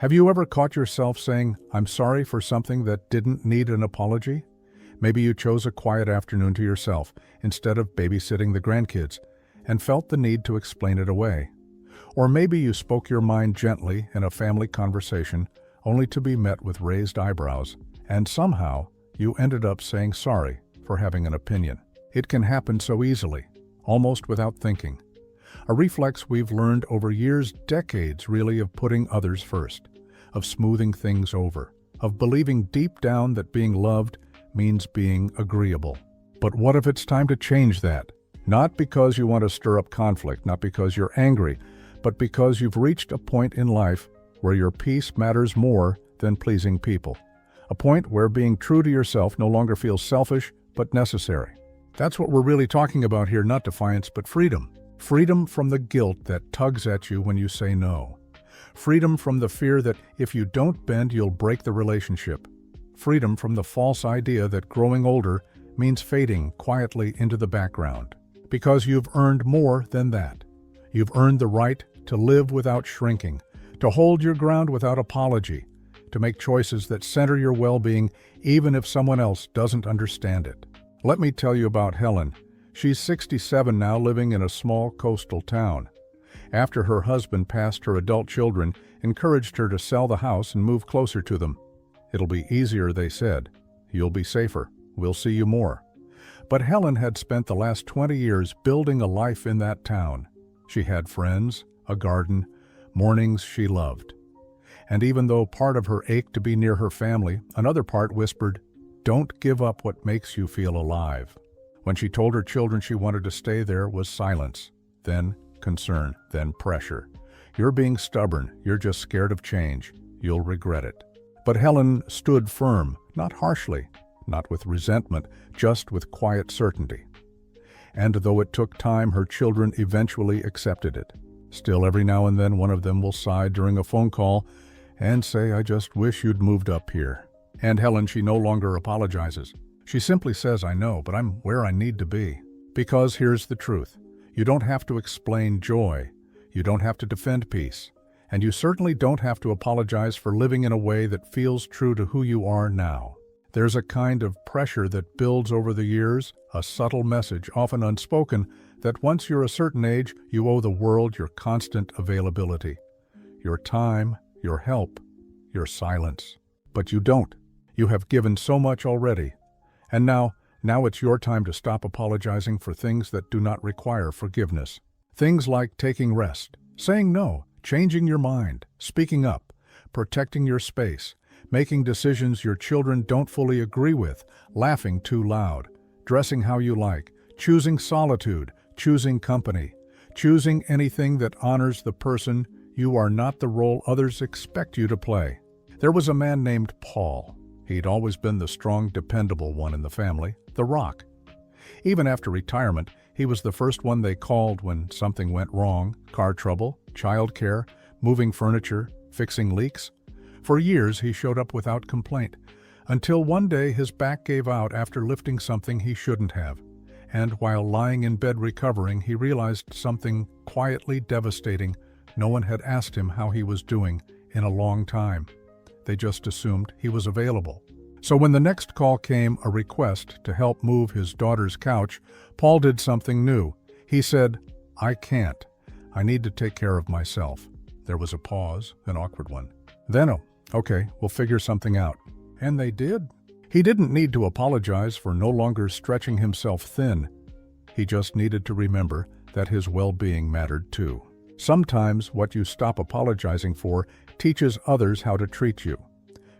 Have you ever caught yourself saying, "I'm sorry" for something that didn't need an apology? Maybe you chose a quiet afternoon to yourself instead of babysitting the grandkids and felt the need to explain it away. Or maybe you spoke your mind gently in a family conversation only to be met with raised eyebrows, and somehow you ended up saying sorry for having an opinion. It can happen so easily, almost without thinking. A reflex we've learned over years, decades really, of putting others first, of smoothing things over, of believing deep down that being loved means being agreeable. But what if it's time to change that? Not because you want to stir up conflict, not because you're angry, but because you've reached a point in life where your peace matters more than pleasing people. A point where being true to yourself no longer feels selfish, but necessary. That's what we're really talking about here, not defiance, but freedom. Freedom from the guilt that tugs at you when you say no. Freedom from the fear that if you don't bend, you'll break the relationship. Freedom from the false idea that growing older means fading quietly into the background. Because you've earned more than that. You've earned the right to live without shrinking, to hold your ground without apology, to make choices that center your well-being even if someone else doesn't understand it. Let me tell you about Helen. She's 67 now, living in a small coastal town. After her husband passed, her adult children encouraged her to sell the house and move closer to them. It'll be easier, they said. You'll be safer. We'll see you more. But Helen had spent the last 20 years building a life in that town. She had friends, a garden, mornings she loved. And even though part of her ached to be near her family, another part whispered, "Don't give up what makes you feel alive." When she told her children she wanted to stay, there was silence, then concern, then pressure. "You're being stubborn. You're just scared of change. You'll regret it." But Helen stood firm, not harshly, not with resentment, just with quiet certainty. And though it took time, her children eventually accepted it. Still, every now and then, one of them will sigh during a phone call and say, "I just wish you'd moved up here." And Helen, she no longer apologizes. She simply says, "I know, but I'm where I need to be." Because here's the truth. You don't have to explain joy. You don't have to defend peace. And you certainly don't have to apologize for living in a way that feels true to who you are now. There's a kind of pressure that builds over the years, a subtle message, often unspoken, that once you're a certain age, you owe the world your constant availability, your time, your help, your silence. But you don't. You have given so much already. And now it's your time to stop apologizing for things that do not require forgiveness. Things like taking rest, saying no, changing your mind, speaking up, protecting your space, making decisions your children don't fully agree with, laughing too loud, dressing how you like, choosing solitude, choosing company, choosing anything that honors the person you are, not the role others expect you to play. There was a man named Paul. He'd always been the strong, dependable one in the family, the rock. Even after retirement, he was the first one they called when something went wrong: car trouble, childcare, moving furniture, fixing leaks. For years, he showed up without complaint, until one day his back gave out after lifting something he shouldn't have. And while lying in bed recovering, he realized something quietly devastating. No one had asked him how he was doing in a long time. They just assumed he was available. So when the next call came, a request to help move his daughter's couch, Paul did something new. He said, "I can't. I need to take care of myself." There was a pause, an awkward one. Then, "Oh, okay, we'll figure something out." And they did. He didn't need to apologize for no longer stretching himself thin. He just needed to remember that his well-being mattered too. Sometimes what you stop apologizing for teaches others how to treat you.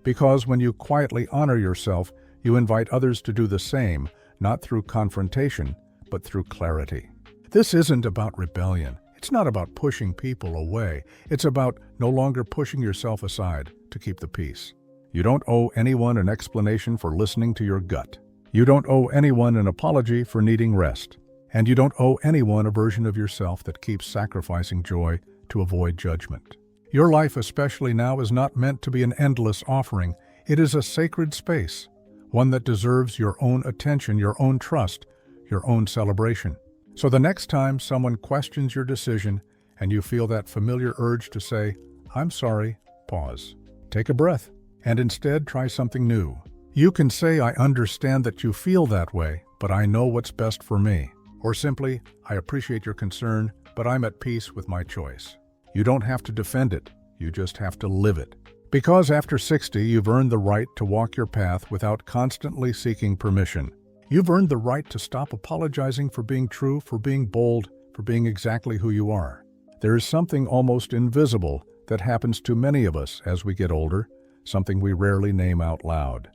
Because when you quietly honor yourself, you invite others to do the same, not through confrontation, but through clarity. This isn't about rebellion. It's not about pushing people away. It's about no longer pushing yourself aside to keep the peace. You don't owe anyone an explanation for listening to your gut. You don't owe anyone an apology for needing rest. And you don't owe anyone a version of yourself that keeps sacrificing joy to avoid judgment. Your life, especially now, is not meant to be an endless offering. It is a sacred space, one that deserves your own attention, your own trust, your own celebration. So the next time someone questions your decision and you feel that familiar urge to say, "I'm sorry," pause. Take a breath, and instead try something new. You can say, I understand that you feel that way, but I know what's best for me. Or simply, I appreciate your concern, but I'm at peace with my choice. You don't have to defend it, you just have to live it. Because after 60, you've earned the right to walk your path without constantly seeking permission. You've earned the right to stop apologizing for being true, for being bold, for being exactly who you are. There is something almost invisible that happens to many of us as we get older, something we rarely name out loud.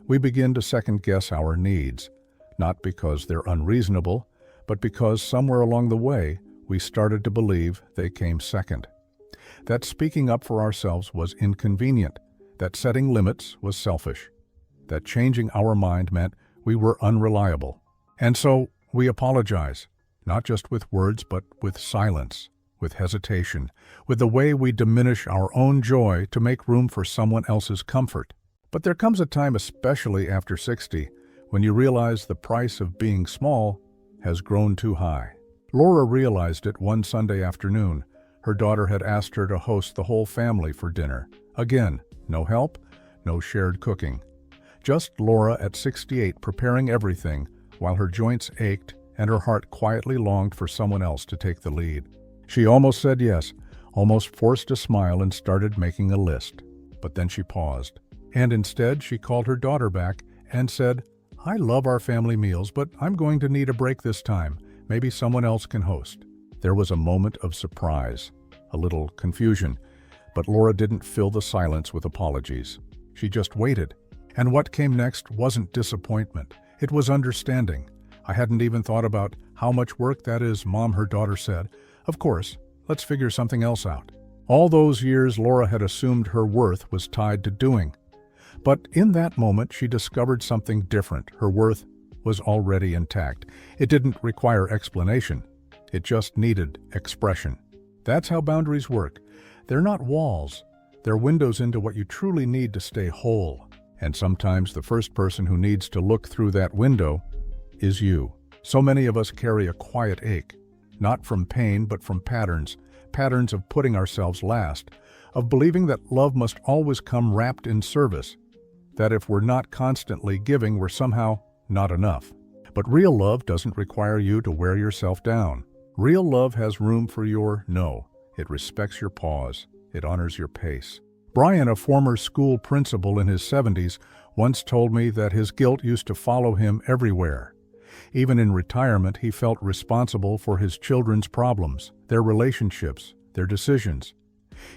We begin to second-guess our needs, not because they're unreasonable, but because somewhere along the way, we started to believe they came second. That speaking up for ourselves was inconvenient, that setting limits was selfish, that changing our mind meant we were unreliable. And so we apologize, not just with words, but with silence, with hesitation, with the way we diminish our own joy to make room for someone else's comfort. But there comes a time, especially after 60, when you realize the price of being small has grown too high. Laura realized it one Sunday afternoon. Her daughter had asked her to host the whole family for dinner. Again, no help, no shared cooking. Just Laura at 68 preparing everything while her joints ached and her heart quietly longed for someone else to take the lead. She almost said yes, almost forced a smile and started making a list. But then she paused. And instead, she called her daughter back and said, I love our family meals, but I'm going to need a break this time. Maybe someone else can host. There was a moment of surprise, a little confusion, but Laura didn't fill the silence with apologies. She just waited. And what came next wasn't disappointment. It was understanding. I hadn't even thought about how much work that is, Mom, her daughter said. Of course, let's figure something else out. All those years, Laura had assumed her worth was tied to doing. But in that moment, she discovered something different. Her worth was already intact. It didn't require explanation. It just needed expression. That's how boundaries work. They're not walls. They're windows into what you truly need to stay whole. And sometimes the first person who needs to look through that window is you. So many of us carry a quiet ache, not from pain, but from patterns of putting ourselves last, of believing that love must always come wrapped in service, that if we're not constantly giving, we're somehow not enough. But real love doesn't require you to wear yourself down. Real love has room for your no. It respects your pause. It honors your pace. Brian, a former school principal in his 70s, once told me that his guilt used to follow him everywhere. Even in retirement, he felt responsible for his children's problems, their relationships, their decisions.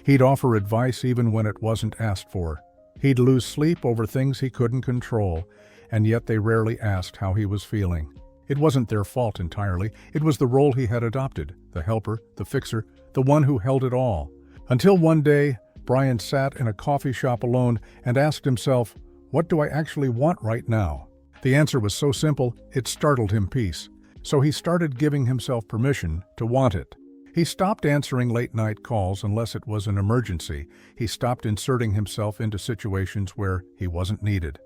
He'd offer advice even when it wasn't asked for. He'd lose sleep over things he couldn't control, and yet they rarely asked how he was feeling. It wasn't their fault entirely. It was the role he had adopted, the helper, the fixer, the one who held it all. Until one day, Brian sat in a coffee shop alone and asked himself, what do I actually want right now? The answer was so simple, it startled him peace. So he started giving himself permission to want it. He stopped answering late-night calls unless it was an emergency. He stopped inserting himself into situations where he wasn't needed.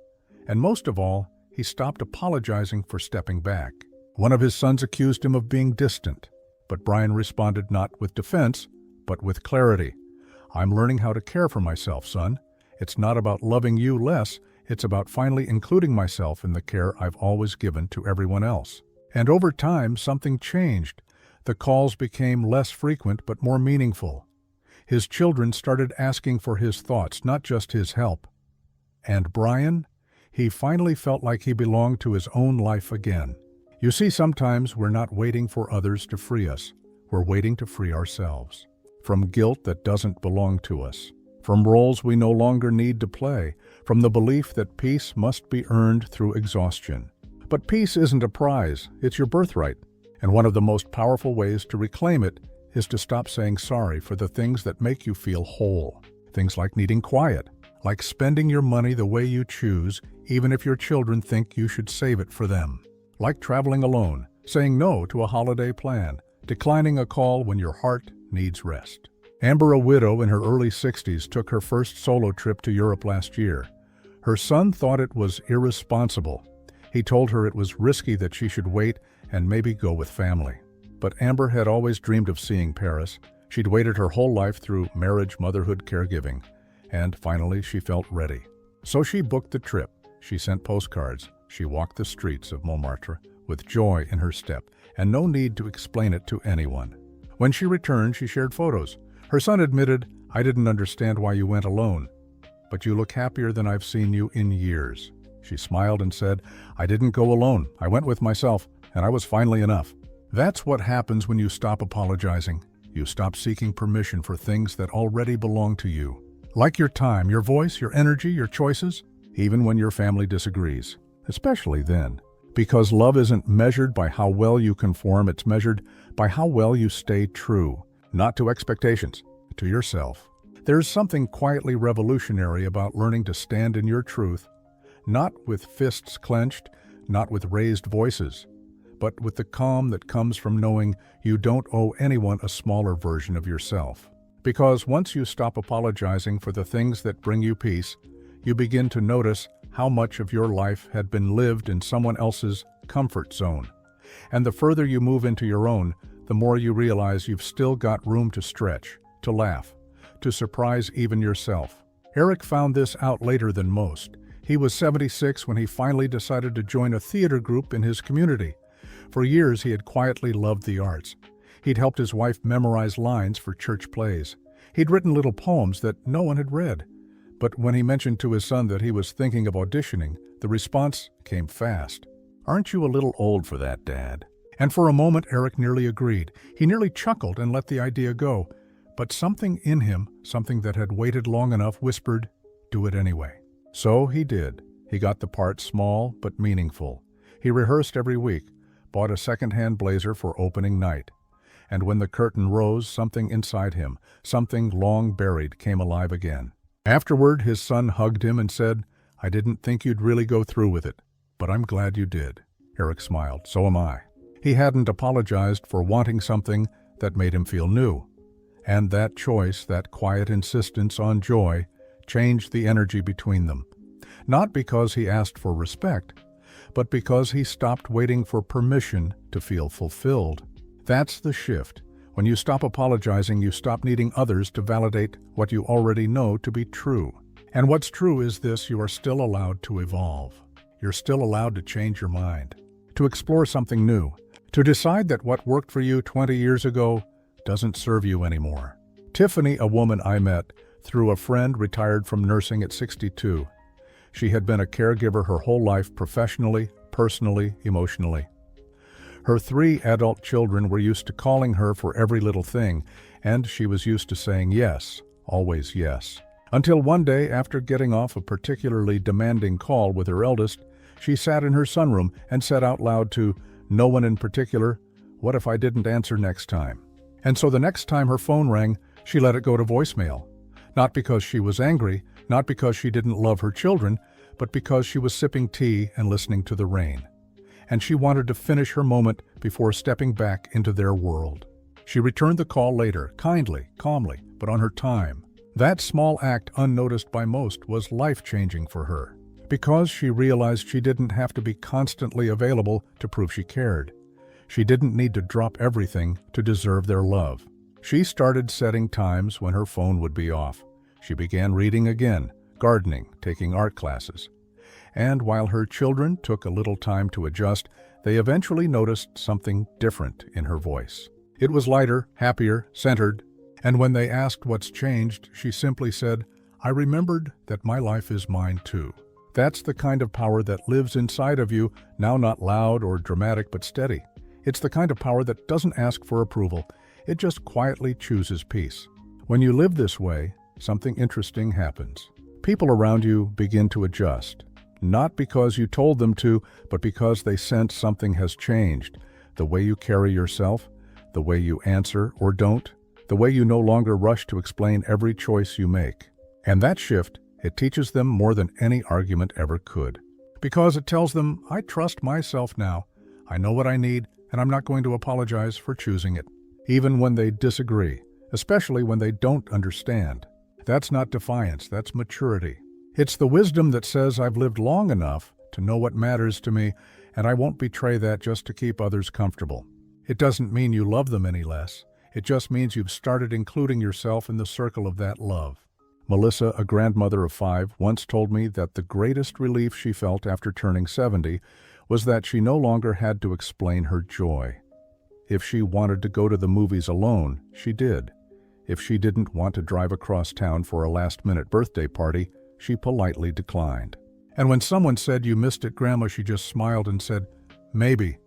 And most of all, he stopped apologizing for stepping back. One of his sons accused him of being distant, but Brian responded not with defense, but with clarity. I'm learning how to care for myself, son. It's not about loving you less, it's about finally including myself in the care I've always given to everyone else. And over time, something changed. The calls became less frequent but more meaningful. His children started asking for his thoughts, not just his help. And Brian? He finally felt like he belonged to his own life again. You see, sometimes we're not waiting for others to free us. We're waiting to free ourselves. From guilt that doesn't belong to us. From roles we no longer need to play. From the belief that peace must be earned through exhaustion. But peace isn't a prize, it's your birthright. And one of the most powerful ways to reclaim it is to stop saying sorry for the things that make you feel whole. Things like needing quiet, like spending your money the way you choose, even if your children think you should save it for them. Like traveling alone, saying no to a holiday plan, declining a call when your heart needs rest. Amber, a widow in her early 60s, took her first solo trip to Europe last year. Her son thought it was irresponsible. He told her it was risky, that she should wait and maybe go with family. But Amber had always dreamed of seeing Paris. She'd waited her whole life through marriage, motherhood, caregiving. And finally, she felt ready. So she booked the trip. She sent postcards. She walked the streets of Montmartre with joy in her step, and no need to explain it to anyone. When she returned, she shared photos. Her son admitted, "I didn't understand why you went alone, but you look happier than I've seen you in years." She smiled and said, "I didn't go alone. I went with myself, and I was finally enough." That's what happens when you stop apologizing. You stop seeking permission for things that already belong to you. Like your time, your voice, your energy, your choices, even when your family disagrees. Especially then. Because love isn't measured by how well you conform, it's measured by how well you stay true. Not to expectations, to yourself. There's something quietly revolutionary about learning to stand in your truth, not with fists clenched, not with raised voices, but with the calm that comes from knowing you don't owe anyone a smaller version of yourself. Because once you stop apologizing for the things that bring you peace, you begin to notice how much of your life had been lived in someone else's comfort zone. And the further you move into your own, the more you realize you've still got room to stretch, to laugh, to surprise even yourself. Eric found this out later than most. He was 76 when he finally decided to join a theater group in his community. For years, he had quietly loved the arts. He'd helped his wife memorize lines for church plays. He'd written little poems that no one had read. But when he mentioned to his son that he was thinking of auditioning, the response came fast. "Aren't you a little old for that, Dad?" And for a moment, Eric nearly agreed. He nearly chuckled and let the idea go. But something in him, something that had waited long enough, whispered, "Do it anyway." So he did. He got the part small but meaningful. He rehearsed every week, bought a second-hand blazer for opening night. And when the curtain rose, something inside him, something long buried, came alive again. Afterward, his son hugged him and said, "I didn't think you'd really go through with it, but I'm glad you did." Eric smiled. "So am I." He hadn't apologized for wanting something that made him feel new. And that choice, that quiet insistence on joy, changed the energy between them. Not because he asked for respect, but because he stopped waiting for permission to feel fulfilled. That's the shift. When you stop apologizing, you stop needing others to validate what you already know to be true. And what's true is this: you are still allowed to evolve. You're still allowed to change your mind, to explore something new, to decide that what worked for you 20 years ago doesn't serve you anymore. Tiffany, a woman I met through a friend retired from nursing at 62. She had been a caregiver her whole life, professionally, personally, emotionally. Her 3 adult children were used to calling her for every little thing, and she was used to saying yes, always yes. Until one day, after getting off a particularly demanding call with her eldest, she sat in her sunroom and said out loud to no one in particular, "What if I didn't answer next time?" And so the next time her phone rang, she let it go to voicemail. Not because she was angry, not because she didn't love her children, but because she was sipping tea and listening to the rain. And she wanted to finish her moment before stepping back into their world. She returned the call later, kindly, calmly, but on her time. That small act, unnoticed by most, was life-changing for her. Because she realized she didn't have to be constantly available to prove she cared. She didn't need to drop everything to deserve their love. She started setting times when her phone would be off. She began reading again, gardening, taking art classes. And while her children took a little time to adjust, they eventually noticed something different in her voice. It was lighter, happier, centered. And when they asked what's changed, she simply said, "I remembered that my life is mine too." That's the kind of power that lives inside of you, now not loud or dramatic but steady. It's the kind of power that doesn't ask for approval. It just quietly chooses peace. When you live this way, something interesting happens. People around you begin to adjust. Not because you told them to, but because they sense something has changed. The way you carry yourself, the way you answer or don't, the way you no longer rush to explain every choice you make. And that shift, it teaches them more than any argument ever could. Because it tells them, I trust myself now. I know what I need, and I'm not going to apologize for choosing it. Even when they disagree, especially when they don't understand. That's not defiance, that's maturity. It's the wisdom that says I've lived long enough to know what matters to me, and I won't betray that just to keep others comfortable. It doesn't mean you love them any less. It just means you've started including yourself in the circle of that love. Melissa, a grandmother of 5, once told me that the greatest relief she felt after turning 70 was that she no longer had to explain her joy. If she wanted to go to the movies alone, she did. If she didn't want to drive across town for a last-minute birthday party, she politely declined. And when someone said, "You missed it, Grandma," she just smiled and said, "Maybe,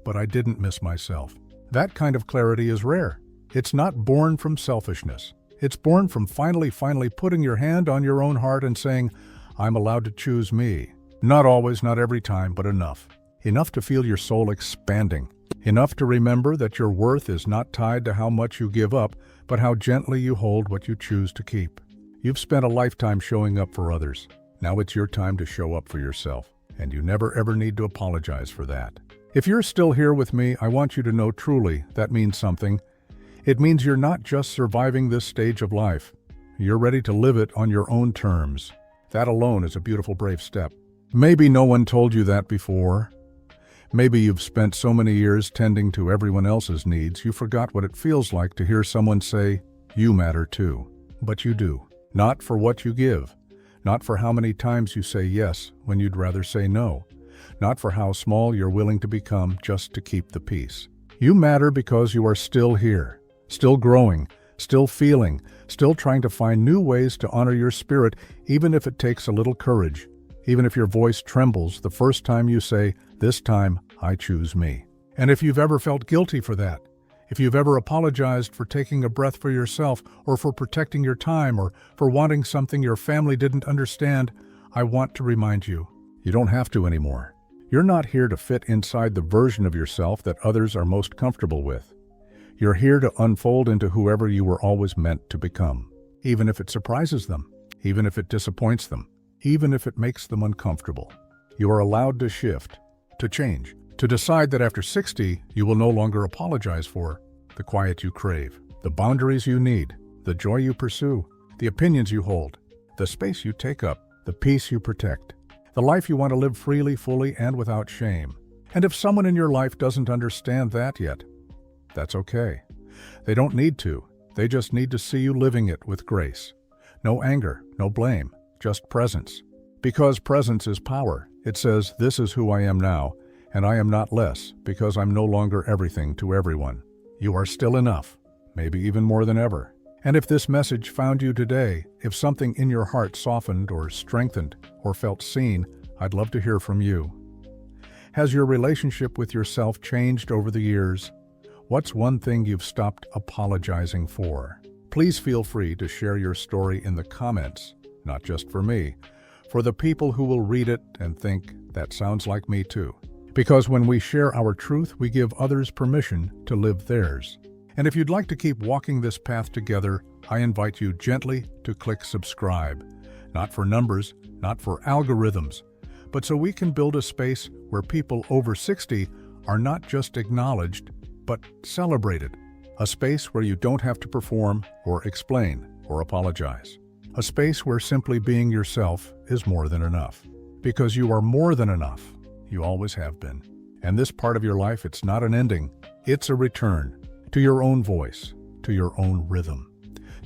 but I didn't miss myself." That kind of clarity is rare. It's not born from selfishness. It's born from finally putting your hand on your own heart and saying, "I'm allowed to choose me." Not always, not every time, but enough. Enough to feel your soul expanding. Enough to remember that your worth is not tied to how much you give up, but how gently you hold what you choose to keep. You've spent a lifetime showing up for others. Now it's your time to show up for yourself, and you never ever need to apologize for that. If you're still here with me, I want you to know truly that means something. It means you're not just surviving this stage of life. You're ready to live it on your own terms. That alone is a beautiful, brave step. Maybe no one told you that before. Maybe you've spent so many years tending to everyone else's needs, you forgot what it feels like to hear someone say, "You matter too." But you do. Not for what you give. Not for how many times you say yes when you'd rather say no. Not for how small you're willing to become just to keep the peace. You matter because you are still here, still growing, still feeling, still trying to find new ways to honor your spirit, even if it takes a little courage, even if your voice trembles the first time you say, "This time, I choose me." And if you've ever felt guilty for that, if you've ever apologized for taking a breath for yourself, or for protecting your time, or for wanting something your family didn't understand, I want to remind you, you don't have to anymore. You're not here to fit inside the version of yourself that others are most comfortable with. You're here to unfold into whoever you were always meant to become, even if it surprises them, even if it disappoints them, even if it makes them uncomfortable. You are allowed to shift, to change, to decide that after 60, you will no longer apologize for the quiet you crave, the boundaries you need, the joy you pursue, the opinions you hold, the space you take up, the peace you protect, the life you want to live freely, fully, and without shame. And if someone in your life doesn't understand that yet, that's okay. They don't need to. They just need to see you living it with grace. No anger, no blame, just presence. Because presence is power. It says, "This is who I am now, and I am not less, because I'm no longer everything to everyone." You are still enough, maybe even more than ever. And if this message found you today, if something in your heart softened or strengthened or felt seen, I'd love to hear from you. Has your relationship with yourself changed over the years? What's one thing you've stopped apologizing for? Please feel free to share your story in the comments, not just for me, for the people who will read it and think, "That sounds like me too." Because when we share our truth, we give others permission to live theirs. And if you'd like to keep walking this path together, I invite you gently to click subscribe. Not for numbers, not for algorithms, but so we can build a space where people over 60 are not just acknowledged, but celebrated. A space where you don't have to perform or explain or apologize. A space where simply being yourself is more than enough. Because you are more than enough. You always have been. And this part of your life, it's not an ending. It's a return to your own voice, to your own rhythm,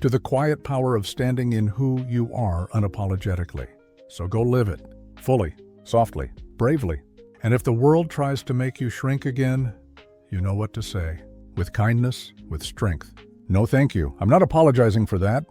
to the quiet power of standing in who you are unapologetically. So go live it, fully, softly, bravely. And if the world tries to make you shrink again, you know what to say. With kindness, with strength. No, thank you. I'm not apologizing for that.